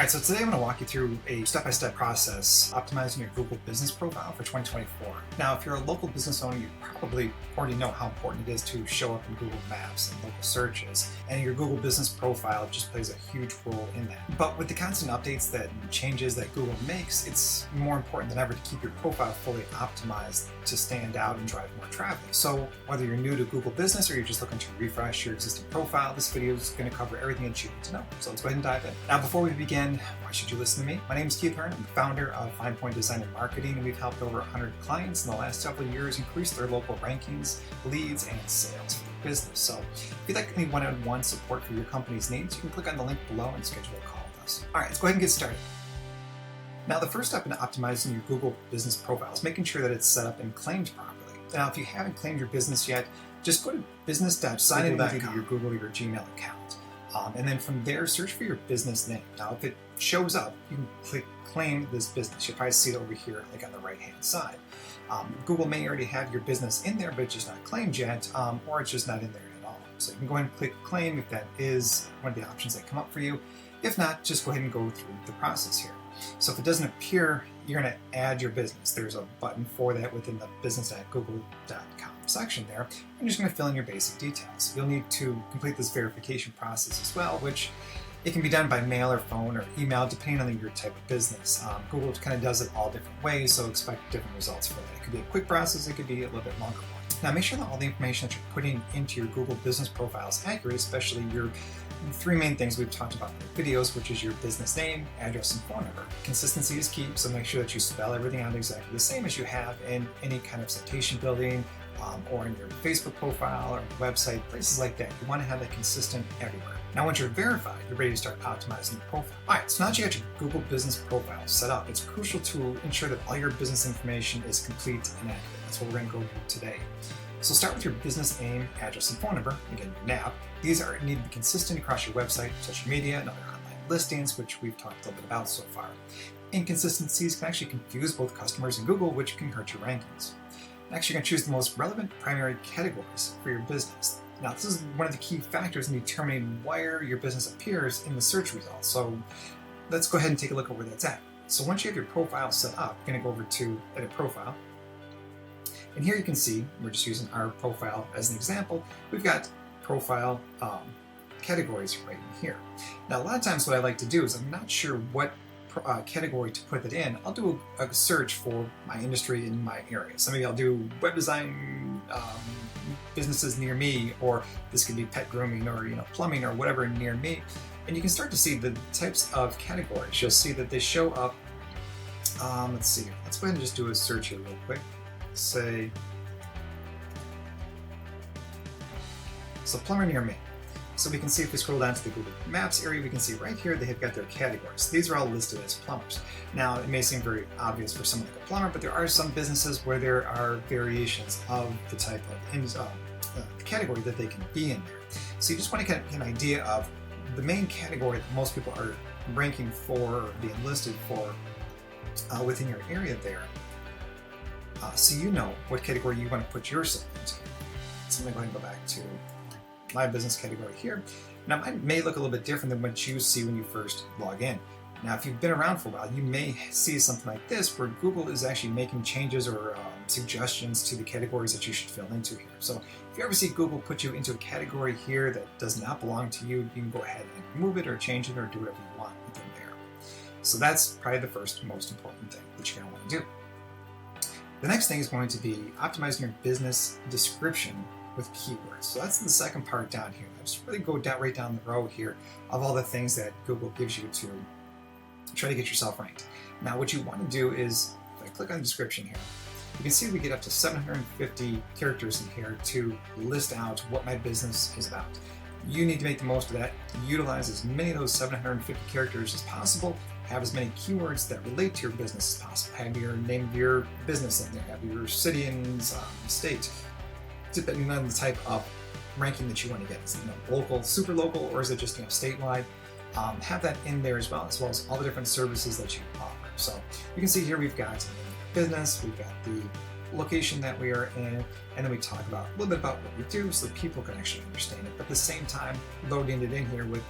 All right, so today I'm going to walk you through a step-by-step process optimizing your Google Business Profile for 2024. Now, if you're a local business owner, you probably already know how important it is to show up in Google Maps and local searches, and your Google Business Profile just plays a huge role in that. But with the constant updates and changes that Google makes, it's more important than ever to keep your profile fully optimized to stand out and drive more traffic. So whether you're new to Google Business or you're just looking to refresh your existing profile, this video is going to cover everything that you need to know. So let's go ahead and dive in. Now, before we begin, why should you listen to me? My name is Keith Hearn. I'm the founder of Fine Point Design and Marketing, and we've helped over 100 clients in the last several years increase their local rankings, leads, and sales for their business. So if you'd like any one-on-one support for your company's needs, you can click on the link below and schedule a call with us. All right, let's go ahead and get started. Now, the first step in optimizing your Google Business Profile is making sure that it's set up and claimed properly. Now, if you haven't claimed your business yet, just go to business.sign into your Google or your Gmail account. And then from there, search for your business name. Now, if it shows up, you can click claim this business. You'll probably see it over here, like on the right-hand side. Google may already have your business in there, but it's just not claimed yet, or it's just not in there at all. So you can go ahead and click claim if that is one of the options that come up for you. If not, just go ahead and go through the process here. So if it doesn't appear, you're going to add your business. There's a button for that within the business.google.com section there. You're just going to fill in your basic details. You'll need to complete this verification process as well, which it can be done by mail or phone or email, depending on your type of business. Google kind of does it all different ways, so expect different results for that. It could be a quick process, it could be a little bit longer one. Now, make sure that all the information that you're putting into your Google Business Profile is accurate, especially your three main things we've talked about in the videos, which is your business name, address, and phone number. Consistency is key, so make sure that you spell everything out exactly the same as you have in any kind of citation building or in your Facebook profile or website, places like that. You want to have that consistent everywhere. Now, once you're verified, you're ready to start optimizing your profile. All right, so now that you got your Google Business Profile set up, it's crucial to ensure that all your business information is complete and accurate. That's what we're going to go through today. So start with your business name, address, and phone number, again, your NAP. These need to be consistent across your website, social media, and other online listings, which we've talked a little bit about so far. Inconsistencies can actually confuse both customers and Google, which can hurt your rankings. Next, you're going to choose the most relevant primary categories for your business. Now, this is one of the key factors in determining where your business appears in the search results. So let's go ahead and take a look at where that's at. So once you have your profile set up, you're going to go over to Edit Profile. And here you can see, we're just using our profile as an example, we've got profile categories right in here. Now, a lot of times what I like to do is I'm not sure what category to put it in. I'll do a search for my industry in my area. So maybe I'll do web design businesses near me, or this could be pet grooming or plumbing or whatever near me. And you can start to see the types of categories. You'll see that they show up. Let's see here. Let's go ahead and just do a search here real quick. Say, so plumber near me. So we can see if we scroll down to the Google Maps area, we can see right here they have got their categories. These are all listed as plumbers. Now, it may seem very obvious for someone like a plumber, but there are some businesses where there are variations of the type of category that they can be in there. So you just want to get an idea of the main category that most people are ranking for or being listed for within your area there. So you know what category you want to put yourself into. So I'm going to go back to my business category here. Now, mine may look a little bit different than what you see when you first log in. Now, if you've been around for a while, you may see something like this where Google is actually making changes or suggestions to the categories that you should fill into here. So if you ever see Google put you into a category here that does not belong to you, you can go ahead and remove it or change it or do whatever you want within there. So that's probably the first most important thing that you're going to want to do. The next thing is going to be optimizing your business description with keywords. So that's the second part down here. Just really go right down the road here of all the things that Google gives you to try to get yourself ranked. Now, what you want to do is, if I click on the description here, you can see we get up to 750 characters in here to list out what my business is about. You need to make the most of that. Utilize as many of those 750 characters as possible. Have as many keywords that relate to your business as possible. Have your name of your business in there. Have your city and state, depending on the type of ranking that you want to get. Is it local, super local, or is it just statewide? Have that in there as well as all the different services that you offer. So you can see here we've got business, we've got the location that we are in, and then we talk about a little bit about what we do so that people can actually understand it. But at the same time, loading it in here with,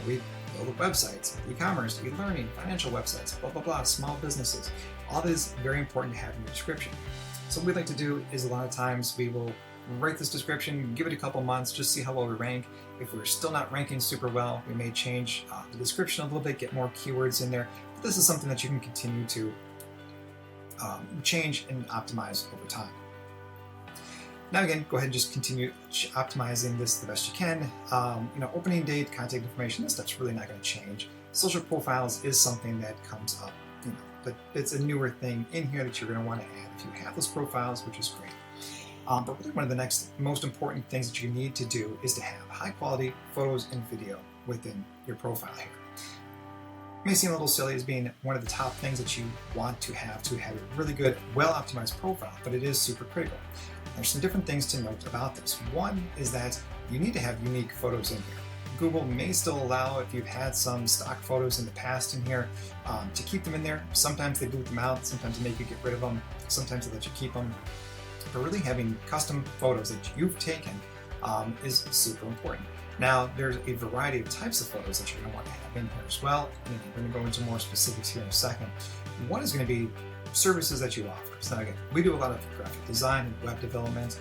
we build websites, e-commerce, e-learning, financial websites, blah, blah, blah, small businesses. All that is very important to have in your description. So what we like to do is a lot of times we will write this description, give it a couple months, just see how well we rank. If we're still not ranking super well, we may change the description a little bit, get more keywords in there. But this is something that you can continue to change and optimize over time. Now again, go ahead and just continue optimizing this the best you can. Opening date, contact information, this stuff's really not going to change. Social profiles is something that comes up, but it's a newer thing in here that you're going to want to add if you have those profiles, which is great. But really one of the next most important things that you need to do is to have high quality photos and video within your profile here. It may seem a little silly as being one of the top things that you want to have a really good, well-optimized profile, but it is super critical. There's some different things to note about this. One is that you need to have unique photos in here. Google may still allow, if you've had some stock photos in the past in here, to keep them in there. Sometimes they boot them out, sometimes they make you get rid of them, sometimes they let you keep them. But really having custom photos that you've taken is super important. Now, there's a variety of types of photos that you're going to want to have in here as well. And we're going to go into more specifics here in a second. One is going to be services that you offer. So again, we do a lot of graphic design and web development.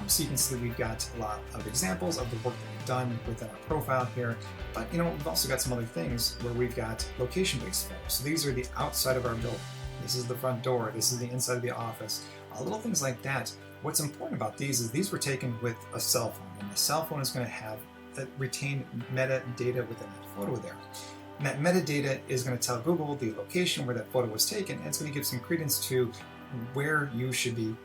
So you can see we've got a lot of examples of the work that we've done within our profile here. But we've also got some other things where we've got location-based photos. So these are the outside of our building. This is the front door. This is the inside of the office. Little things like that. What's important about these is these were taken with a cell phone, and the cell phone is going to have retain metadata within that photo there. And that metadata is going to tell Google the location where that photo was taken, and it's going to give some credence to where you should be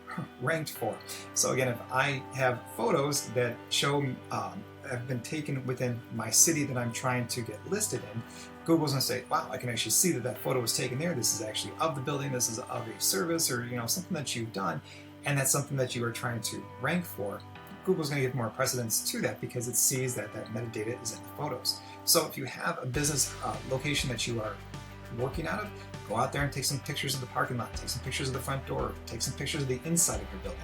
ranked for. So again, if I have photos that show have been taken within my city that I'm trying to get listed in, Google's going to say, wow, I can actually see that photo was taken there. This is actually of the building. This is of a service or something that you've done, and that's something that you are trying to rank for. Google's going to give more precedence to that because it sees that that metadata is in the photos. So if you have a business location that you are working out of, go out there and take some pictures of the parking lot, take some pictures of the front door, take some pictures of the inside of your building,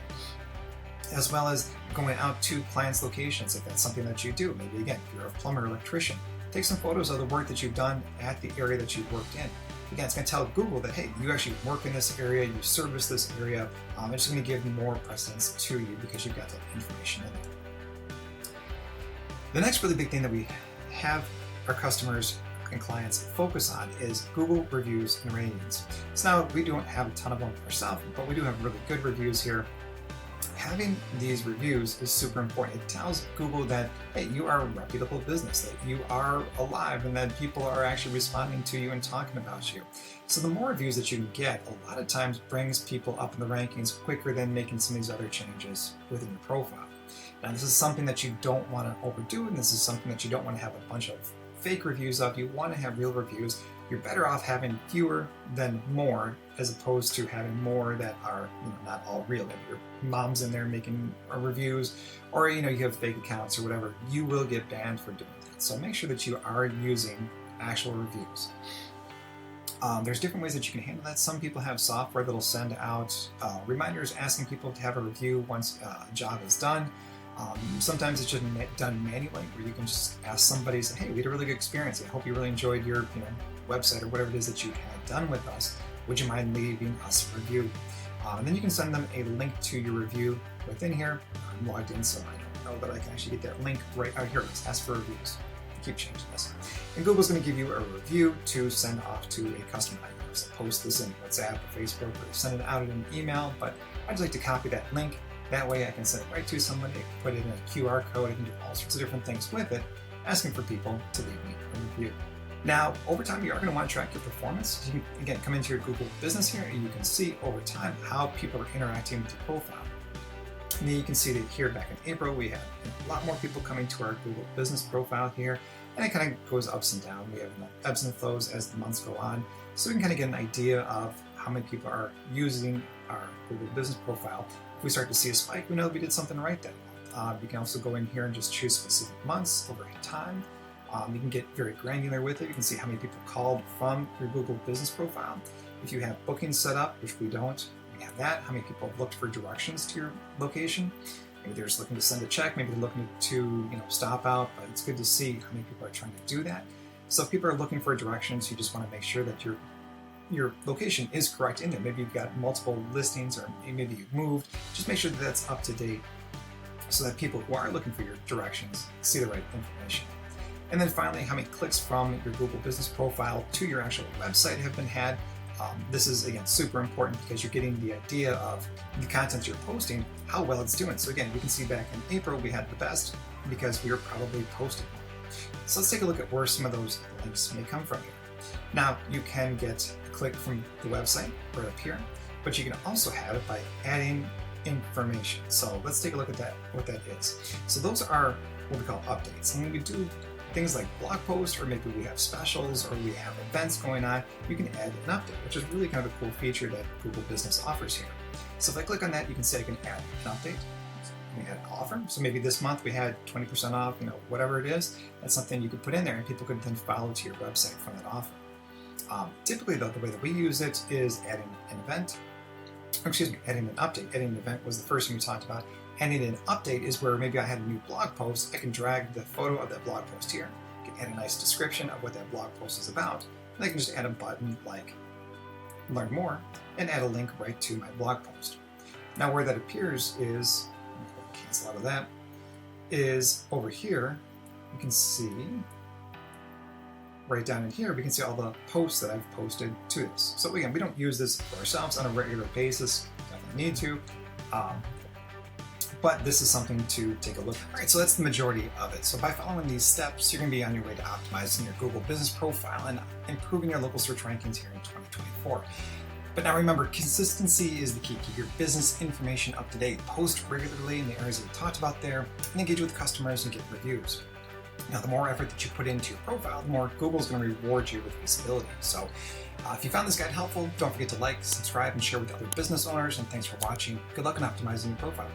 as well as going out to clients' locations if that's something that you do. Maybe again, if you're a plumber or electrician, take some photos of the work that you've done at the area that you've worked in. Again, it's going to tell Google that, hey, you actually work in this area, you service this area. It's going to give more precedence to you because you've got that information in there. The next really big thing that we have our customers and clients focus on is Google reviews and ratings. So now we don't have a ton of them ourselves, but we do have really good reviews here. Having these reviews is super important. It tells Google that, hey, you are a reputable business, that you are alive, and that people are actually responding to you and talking about you. So the more reviews that you can get, a lot of times brings people up in the rankings quicker than making some of these other changes within your profile. Now, this is something that you don't want to overdo, and this is something that you don't want to have a bunch of fake reviews of. You want to have real reviews. You're better off having fewer than more, as opposed to having more that are not all real. If your mom's in there making reviews, or you have fake accounts or whatever, you will get banned for doing that. So make sure that you are using actual reviews. There's different ways that you can handle that. Some people have software that'll send out reminders asking people to have a review once a job is done. Sometimes it's just done manually, where you can just ask somebody, say, hey, we had a really good experience. I hope you really enjoyed your website or whatever it is that you had done with us. Would you mind leaving us a review? And then you can send them a link to your review within here. I'm logged in, so I don't know that I can actually get that link right out here. Let's ask for reviews. I keep changing this. And Google's going to give you a review to send off to a customer. I can post this in WhatsApp or Facebook, or send it out in an email, but I'd just like to copy that link. That way I can send it right to somebody, I can put it in a QR code, I can do all sorts of different things with it, asking for people to leave me a review. Now, over time, you are going to want to track your performance. You can, again, come into your Google business here, and you can see over time how people are interacting with your profile. And then you can see that here back in April, we had a lot more people coming to our Google business profile here, and it kind of goes ups and downs. We have ebbs and flows as the months go on, so we can kind of get an idea of how many people are using our Google business profile. If we start to see a spike, we know that we did something right that month. You can also go in here and just choose specific months over time. You can get very granular with it. You can see how many people called from your Google business profile. If you have bookings set up, which we don't, we have that. How many people have looked for directions to your location? Maybe they're just looking to send a check. Maybe they're looking to stop out. But it's good to see how many people are trying to do that. So if people are looking for directions, you just want to make sure that your location is correct in there. Maybe you've got multiple listings, or maybe you've moved. Just make sure that that's up to date so that people who are looking for your directions see the right information. And then finally, how many clicks from your Google Business Profile to your actual website have been had. This is, again, super important because you're getting the idea of the content you're posting, how well it's doing. So again, we can see back in April, we had the best because we were probably posting more. So let's take a look at where some of those links may come from here. Now, you can get a click from the website right up here, but you can also have it by adding information. So let's take a look at that, what that is. So those are what we call updates. And when we do things like blog posts, or maybe we have specials, or we have events going on, you can add an update, which is really kind of a cool feature that Google Business offers here. So if I click on that, you can say I can add an update. We had an offer. So maybe this month we had 20% off, whatever it is. That's something you could put in there and people could then follow to your website from that offer. Typically though, the way that we use it is adding an event, adding an update. Adding an event was the first thing we talked about. Adding an update is where maybe I had a new blog post. I can drag the photo of that blog post here. I can add a nice description of what that blog post is about. And I can just add a button like learn more and add a link right to my blog post. Now where that appears is, cancel out of that, is over here. You can see right down in here, we can see all the posts that I've posted to this. So again, we don't use this for ourselves on a regular basis. Definitely need to. But this is something to take a look at. All right, so that's the majority of it. So by following these steps, you're going to be on your way to optimizing your Google Business Profile and improving your local search rankings here in 2024. But now remember, consistency is the key. Keep your business information up to date. Post regularly in the areas that we talked about there, and engage with customers and get reviews. Now, the more effort that you put into your profile, the more Google's going to reward you with visibility. So if you found this guide helpful, don't forget to like, subscribe, and share with other business owners. And thanks for watching. Good luck in optimizing your profile.